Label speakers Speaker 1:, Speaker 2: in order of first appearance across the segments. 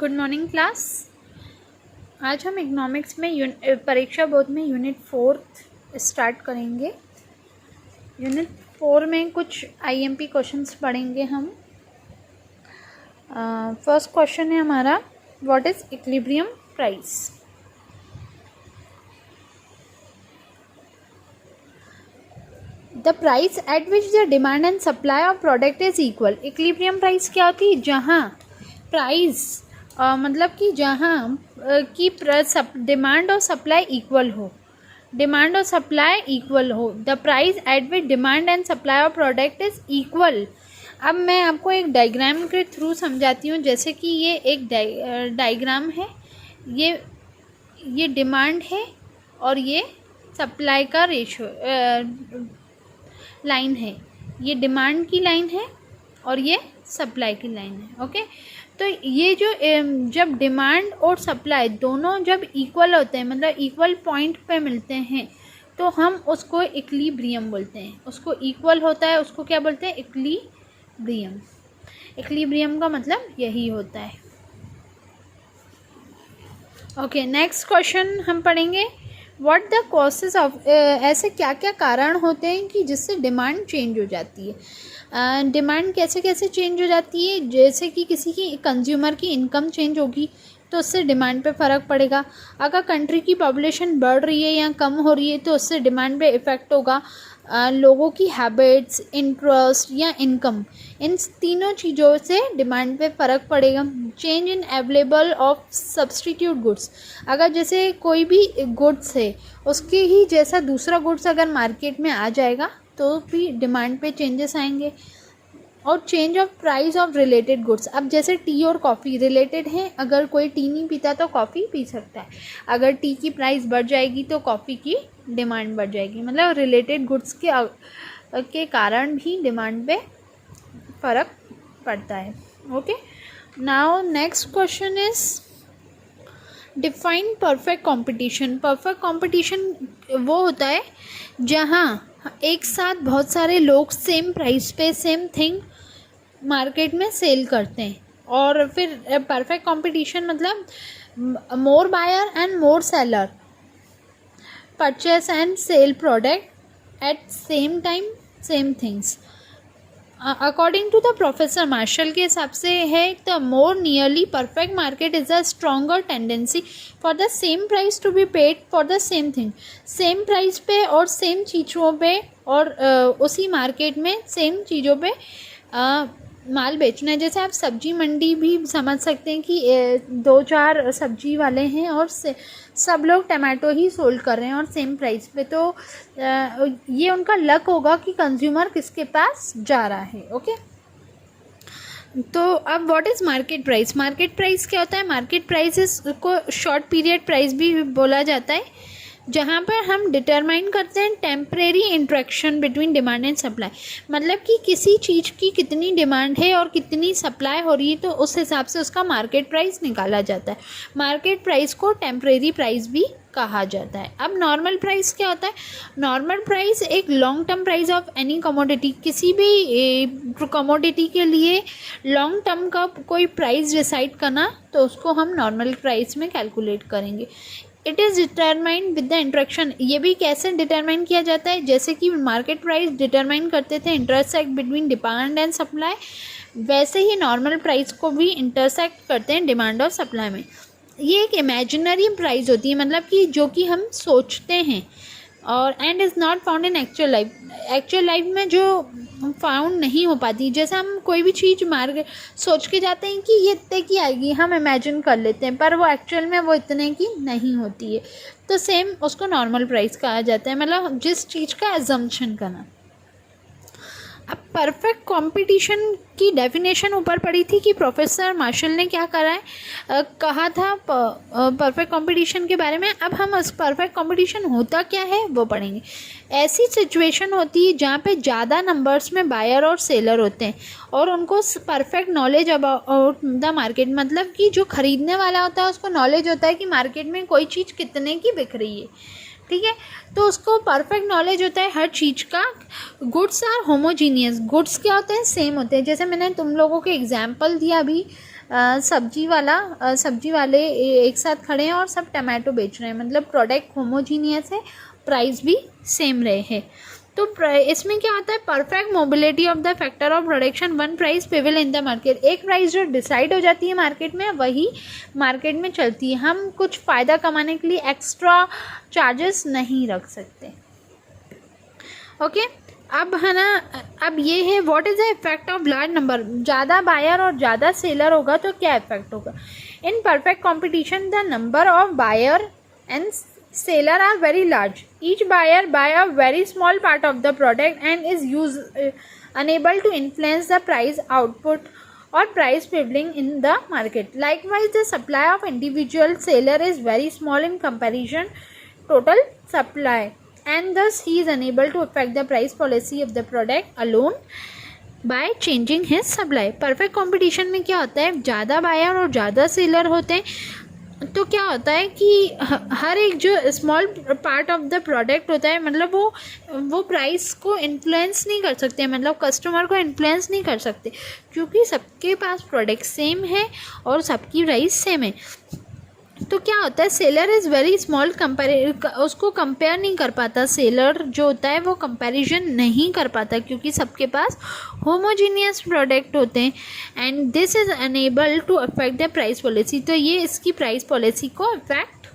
Speaker 1: Good morning class. आज हम economics में परीक्षा बोर्ड में यूनिट 4 स्टार्ट करेंगे। यूनिट 4 में कुछ आईएमपी क्वेश्चंस पढ़ेंगे हम। फर्स्ट क्वेश्चन है हमारा, what is equilibrium price. The price at which the demand and supply of product is equal. Equilibrium price क्या होती है? जहाँ प्राइस मतलब कि जहाँ की डिमांड और सप्लाई इक्वल हो, डिमांड और सप्लाई इक्वल हो। The price at which demand and supply of product is equal. अब मैं आपको एक डायग्राम के थ्रू समझाती हूँ। जैसे कि ये एक डायग्राम है, ये डिमांड है और ये सप्लाई का रेशो लाइन है। ये डिमांड की लाइन है और ये सप्लाई की लाइन है। ओके, तो ये जो जब डिमांड और सप्लाई दोनों जब इक्वल होते हैं, मतलब इक्वल पॉइंट पे मिलते हैं, तो हम उसको इक्विलिब्रियम बोलते हैं। उसको इक्वल होता है, उसको क्या बोलते हैं? इक्विलिब्रियम। इक्विलिब्रियम का मतलब यही होता है। ओके, नेक्स्ट क्वेश्चन हम पढ़ेंगे, व्हाट द कॉजेज ऑफ। ऐसे क्या क्या कारण होते हैं कि जिससे डिमांड चेंज हो जाती है। डिमांड कैसे कैसे चेंज हो जाती है? जैसे कि किसी की कंज्यूमर की इनकम चेंज होगी तो उससे डिमांड पे फ़र्क पड़ेगा। अगर कंट्री की पॉपुलेशन बढ़ रही है या कम हो रही है तो उससे डिमांड पे इफ़ेक्ट होगा। लोगों की हैबिट्स, इंटरेस्ट या इनकम, इन तीनों चीज़ों से डिमांड पे फ़र्क पड़ेगा। Change in available of substitute goods. अगर जैसे कोई भी गुड्स है, उसके ही जैसा दूसरा गुड्स अगर मार्केट में आ जाएगा तो भी डिमांड पे चेंजेस आएंगे। और change of price of related goods. अब जैसे टी और कॉफ़ी रिलेटेड हैं, अगर कोई टी नहीं पीता तो कॉफ़ी पी सकता है। अगर टी की प्राइस बढ़ जाएगी तो कॉफ़ी की डिमांड बढ़ जाएगी। मतलब रिलेटेड गुड्स के कारण भी डिमांड पे फ़र्क पड़ता है। Okay, now next question is define perfect competition. Perfect competition वो होता है जहाँ एक साथ बहुत सारे लोग सेम प्राइस पे सेम थिंग मार्केट में सेल करते हैं। और फिर परफेक्ट कंपटीशन मतलब more buyer and more seller purchase and sell product at same time same things. According to the professor Marshall के हिसाब से है, the more nearly perfect market is a stronger tendency for the same price to be paid for the same thing. Same price pay और same चीज़ों पे और उसी market में सेम चीज़ों पे माल बेचना है। जैसे आप सब्जी मंडी भी समझ सकते हैं कि 2-4 सब्जी वाले हैं और सब लोग टमाटो ही सोल्ड कर रहे हैं और सेम प्राइस पे, तो ये उनका लक होगा कि कंज्यूमर किसके पास जा रहा है। ओके, तो अब what is market price. Market price क्या होता है? मार्केट प्राइस को शॉर्ट पीरियड प्राइस भी बोला जाता है, जहाँ पर हम डिटरमाइन करते हैं temporary interaction between demand and supply. मतलब कि किसी चीज़ की कितनी डिमांड है और कितनी सप्लाई हो रही है, तो उस हिसाब से उसका मार्केट प्राइस निकाला जाता है। मार्केट प्राइस को टेम्परेरी प्राइस भी कहा जाता है। अब नॉर्मल प्राइस क्या होता है? नॉर्मल प्राइस एक long term price of any commodity. किसी भी कमोडिटी के लिए लॉन्ग टर्म का कोई प्राइस डिसाइड करना, तो उसको हम नॉर्मल प्राइस में कैलकुलेट करेंगे। It is determined with the interaction. ये भी कैसे डिटरमाइन किया जाता है? जैसे कि मार्केट प्राइस डिटरमाइन करते थे intersect between demand and supply, वैसे ही नॉर्मल प्राइस को भी इंटरसेक्ट करते हैं डिमांड और सप्लाई में। ये एक इमेजिनरी प्राइस होती है, मतलब कि जो कि हम सोचते हैं, और and is not found in actual life. Actual life में जो फाउंड नहीं हो पाती। जैसे हम कोई भी चीज़ मार्केट सोच के जाते हैं कि ये इतने की आएगी, हम इमेजिन कर लेते हैं, पर वो एक्चुअल में वो इतने की नहीं होती है। तो सेम उसको नॉर्मल प्राइस कहा जाता है, मतलब जिस चीज़ का अजम्पशन करना। अब परफेक्ट कंपटीशन की डेफिनेशन ऊपर पड़ी थी कि प्रोफेसर मार्शल ने क्या कहा था परफेक्ट कंपटीशन के बारे में। अब हम उस परफेक्ट कंपटीशन होता क्या है वो पढ़ेंगे। ऐसी सिचुएशन होती है जहाँ पे ज़्यादा नंबर्स में बायर और सेलर होते हैं और उनको perfect knowledge about the market, मतलब कि जो ख़रीदने वाला होता है उसको नॉलेज होता है कि मार्केट में कोई चीज़ कितने की बिक रही है। ठीक है। तो उसको परफेक्ट नॉलेज होता है हर चीज़ का। गुड्स आर होमोजीनियस, गुड्स क्या होते हैं, सेम होते हैं। जैसे मैंने तुम लोगों को एग्जांपल दिया अभी, सब्जी वाले एक साथ खड़े हैं और सब टमाटो बेच रहे हैं, मतलब प्रोडक्ट होमोजीनियस है, प्राइस भी सेम रहे हैं। तो इसमें क्या होता है, perfect mobility of the factor of production, one price prevail in the market. एक प्राइस जो डिसाइड हो जाती है मार्केट में वही मार्केट में चलती है। हम कुछ फ़ायदा कमाने के लिए एक्स्ट्रा चार्जेस नहीं रख सकते। ओके, अब है ना, अब ये है what is the effect of large number. ज़्यादा बायर और ज़्यादा सेलर होगा तो क्या इफेक्ट होगा। In perfect competition the number of buyer and seller are very large. Each buyer buy a very small part of the product and is unable to influence the price output or price prevailing in the market. Likewise, the supply of individual seller is very small in comparison total supply, and thus he is unable to affect the price policy of the product alone by changing his supply. Perfect competition में क्या होता है, ज़्यादा buyer और ज़्यादा seller होते हैं, तो क्या होता है कि हर एक जो small part of the product होता है, मतलब वो प्राइस को इन्फ्लुएंस नहीं कर सकते, मतलब कस्टमर को इन्फ्लुएंस नहीं कर सकते, क्योंकि सबके पास प्रोडक्ट सेम है और सबकी प्राइस सेम है। तो क्या होता है, सेलर इज़ वेरी स्मॉल, उसको कंपेयर नहीं कर पाता, सेलर जो होता है वो कंपैरिजन नहीं कर पाता, क्योंकि सबके पास होमोजीनियस प्रोडक्ट होते हैं, and this is unable to affect the price policy. तो ये इसकी प्राइस पॉलिसी को अफेक्ट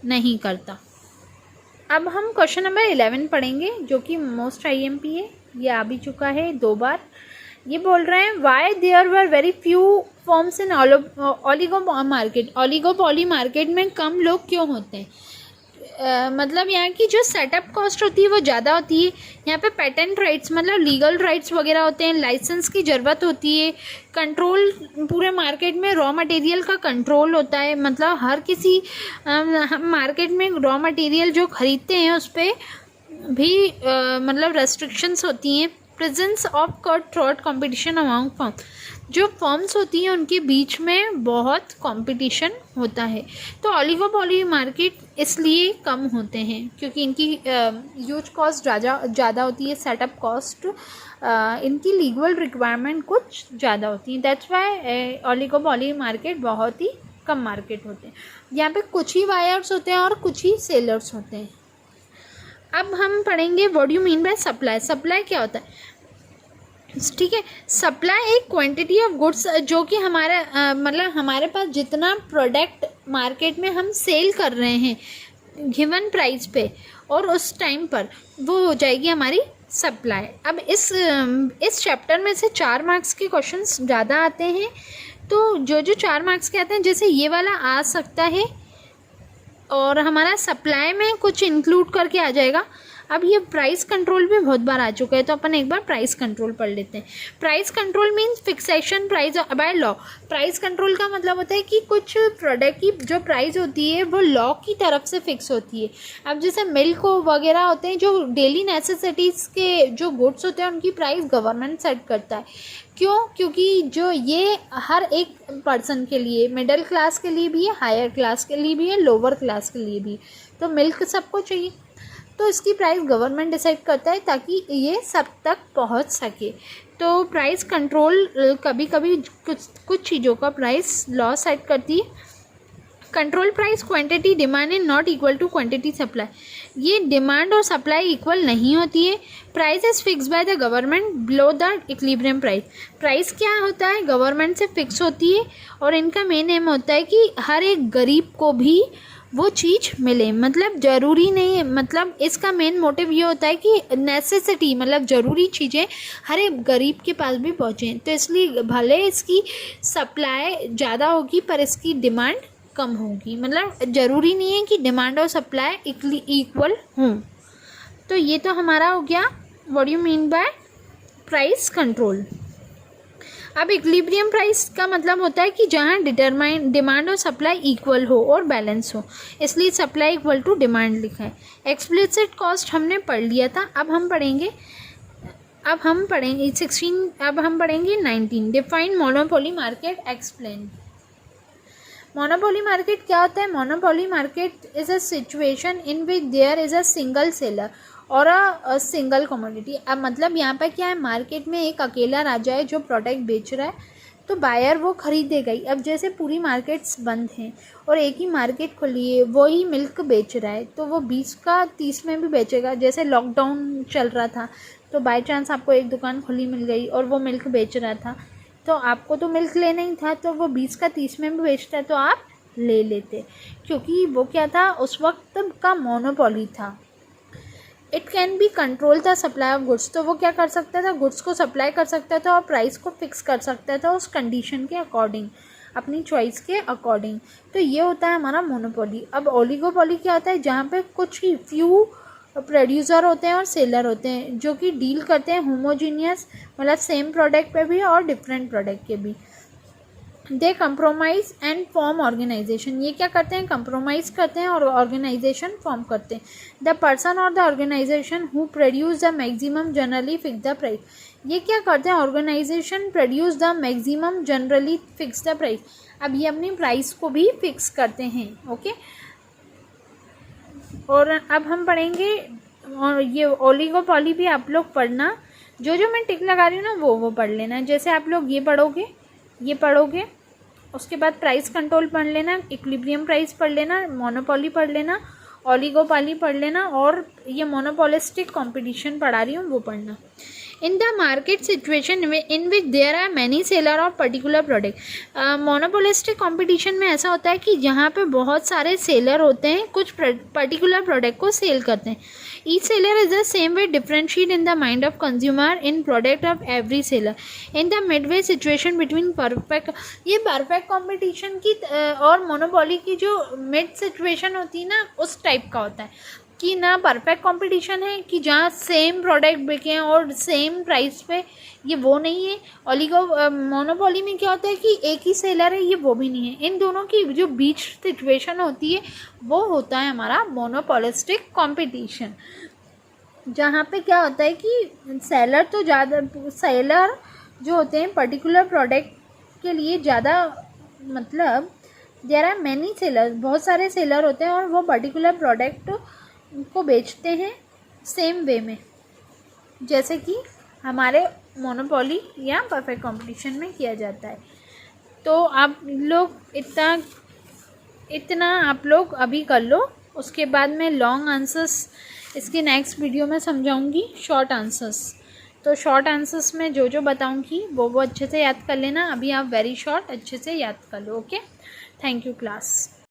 Speaker 1: नहीं करता। अब हम क्वेश्चन नंबर 11 पढ़ेंगे, जो कि मोस्ट IMP है, ये आ भी चुका है 2 बार। ये बोल रहे हैं why there were very few firms in oligopoly market में कम लोग क्यों होते हैं। मतलब यहाँ की जो सेटअप कॉस्ट होती है वो ज़्यादा होती है। यहाँ पे पेटेंट राइट्स मतलब लीगल राइट्स वगैरह होते हैं, लाइसेंस की ज़रूरत होती है, कंट्रोल पूरे मार्केट में रॉ मटेरियल का कंट्रोल होता है, मतलब हर किसी हम मार्केट में रॉ मटेरियल जो ख़रीदते हैं उस पर भी मतलब रेस्ट्रिक्शंस होती हैं। Presence of cut throat competition among firm, जो फर्म्स होती हैं उनके बीच में बहुत कंपटीशन होता है। तो ओलिगोपॉली मार्केट इसलिए कम होते हैं क्योंकि इनकी यूज कॉस्ट ज़्यादा होती है, सेटअप कॉस्ट, इनकी लीगल रिक्वायरमेंट कुछ ज़्यादा होती है। दैट्स वाई ओलिगोपॉली मार्केट बहुत ही कम मार्केट होते हैं। यहाँ पे कुछ ही बायर्स होते हैं और कुछ ही सेलर्स होते हैं। अब हम पढ़ेंगे what you mean by supply. Supply क्या होता है, ठीक है। सप्लाई एक क्वांटिटी ऑफ गुड्स जो कि हमारा मतलब हमारे पास जितना प्रोडक्ट मार्केट में हम सेल कर रहे हैं गिवन प्राइस पे और उस टाइम पर, वो हो जाएगी हमारी सप्लाई। अब इस चैप्टर में से 4 मार्क्स के क्वेश्चंस ज़्यादा आते हैं। तो जो 4 मार्क्स के आते हैं, जैसे ये वाला आ सकता है और हमारा सप्लाई में कुछ इंक्लूड करके आ जाएगा। अब ये प्राइस कंट्रोल भी बहुत बार आ चुका है, तो अपन एक बार प्राइस कंट्रोल पढ़ लेते हैं। Price control means fixation price by law. Price control का मतलब होता है कि कुछ प्रोडक्ट की जो प्राइस होती है वो लॉ की तरफ से फिक्स होती है। अब जैसे मिल्क वगैरह होते हैं, जो डेली नेसेसिटीज़ के जो गुड्स होते हैं उनकी प्राइस गवर्नमेंट सेट करता है। क्यों? क्योंकि जो ये हर एक पर्सन के लिए, मिडिल क्लास के लिए भी है, हायर क्लास के लिए भी है, लोअर क्लास के लिए भी, तो मिल्क सबको चाहिए, तो इसकी प्राइस गवर्नमेंट डिसाइड करता है ताकि ये सब तक पहुंच सके। तो प्राइस कंट्रोल कभी कभी कुछ चीज़ों का प्राइस लॉ सेट करती है। Control price quantity demand is not equal to quantity supply. ये डिमांड और सप्लाई इक्वल नहीं होती है। Price is fix by the government below the equilibrium price. Price क्या होता है, गवर्नमेंट से फिक्स होती है और इनका मेन एम होता है कि हर एक गरीब को भी वो चीज़ मिले। मतलब ज़रूरी नहीं है, मतलब इसका मेन मोटिव ये होता है कि नेसेसिटी मतलब ज़रूरी चीज़ें हर एक गरीब के पास भी पहुँचें। तो इसलिए भले इसकी सप्लाई ज़्यादा होगी पर इसकी डिमांड कम होगी। मतलब ज़रूरी नहीं है कि डिमांड और सप्लाई इक्वल हों। तो ये तो हमारा हो गया what you mean by price control. अब इक्विलिब्रियम प्राइस का मतलब होता है कि जहाँ डिमांड और सप्लाई इक्वल हो और बैलेंस हो, इसलिए सप्लाई इक्वल टू डिमांड लिखा है। एक्सप्लिसिट कॉस्ट हमने पढ़ लिया था। अब हम पढ़ेंगे 19 define monopoly market explain. Monopoly market क्या होता है? Monopoly market is a situation in which there is a single seller और अ सिंगल कमोडिटी। अब मतलब यहाँ पर क्या है, मार्केट में एक अकेला राजा है जो प्रोडक्ट बेच रहा है, तो बायर वो खरीदेगा ही। अब जैसे पूरी मार्केट्स बंद हैं और एक ही मार्केट खुली है, वो ही मिल्क बेच रहा है, तो वो 20 का 30 में भी बेचेगा। जैसे लॉकडाउन चल रहा था तो बाय चांस आपको एक दुकान खुली मिल गई और वो मिल्क बेच रहा था, तो आपको तो मिल्क लेना ही था, तो वो 20 का 30 में भी बेचता है तो आप ले लेते, क्योंकि वो क्या था, उस वक्त का मोनोपोली था। It can be control the supply of goods, तो वो क्या कर सकता था, गुड्स को सप्लाई कर सकता था और प्राइस को फिक्स कर सकता था उस कंडीशन के अकॉर्डिंग, अपनी चॉइस के अकॉर्डिंग। तो ये होता है हमारा मोनोपोली। अब ओलिगोपोली क्या होता है, जहाँ पे कुछ ही फ्यू प्रोड्यूसर होते हैं और सेलर होते हैं जो कि डील करते हैं होमोजीनियस, मतलब सेम प्रोडक्ट पे भी और डिफरेंट प्रोडक्ट के भी। दे कंप्रोमाइज एंड फॉर्म ऑर्गेनाइजेशन, ये क्या करते हैं, कंप्रोमाइज़ करते हैं और ऑर्गेनाइजेशन फॉर्म करते हैं। द पर्सन और the organisation who produce the maximum generally fix the price, ये क्या करते हैं, organisation produce the maximum generally fix the price. अब ये अपनी प्राइस को भी फिक्स करते हैं। ओके, और अब हम पढ़ेंगे, और ये ओलिगोपोली भी आप लोग पढ़ना, जो जो मैं टिक लगा रही हूँ ना वो पढ़ लेना। जैसे आप लोग ये पढ़ोगे, उसके बाद प्राइस कंट्रोल पढ़ लेना, इक्विलिब्रियम प्राइस पढ़ लेना, मोनोपोली पढ़ लेना, ओलिगोपोली पढ़ लेना, और ये मोनोपोलिस्टिक कंपटीशन पढ़ा रही हूँ वो पढ़ना। In the market situation in which there are many seller of particular product, monopolistic competition में ऐसा होता है कि जहाँ पे बहुत सारे सेलर होते हैं, कुछ पर्टिकुलर प्रोडक्ट को सेल करते हैं। Each seller is the same way differentiate in the mind of consumer in product of every seller in the Midway situation between perfect, ये परफेक्ट कंपटीशन की और मोनोपोली की जो मिड सिचुएशन होती है ना, उस टाइप का होता है कि ना परफेक्ट कंपटीशन है कि जहाँ सेम प्रोडक्ट बिके हैं और सेम प्राइस पे, ये वो नहीं है। मोनोपोली में क्या होता है कि एक ही सेलर है, ये वो भी नहीं है। इन दोनों की जो बीच सिचुएशन होती है वो होता है हमारा मोनोपोलिस्टिक कंपटीशन, जहाँ पे क्या होता है कि सेलर जो होते हैं पर्टिकुलर प्रोडक्ट के लिए ज़्यादा, मतलब देयर आर मैनी सेलर, बहुत सारे सेलर होते हैं और वो पर्टिकुलर प्रोडक्ट को बेचते हैं सेम वे में, जैसे कि हमारे मोनोपोली या परफेक्ट कंपटीशन में किया जाता है। तो आप लोग इतना आप लोग अभी कर लो, उसके बाद मैं लॉन्ग आंसर्स इसके नेक्स्ट वीडियो में समझाऊंगी, शॉर्ट आंसर्स। तो शॉर्ट आंसर्स में जो जो बताऊंगी वो अच्छे से याद कर लेना। अभी आप वेरी शॉर्ट अच्छे से याद कर लो। Okay, thank you class.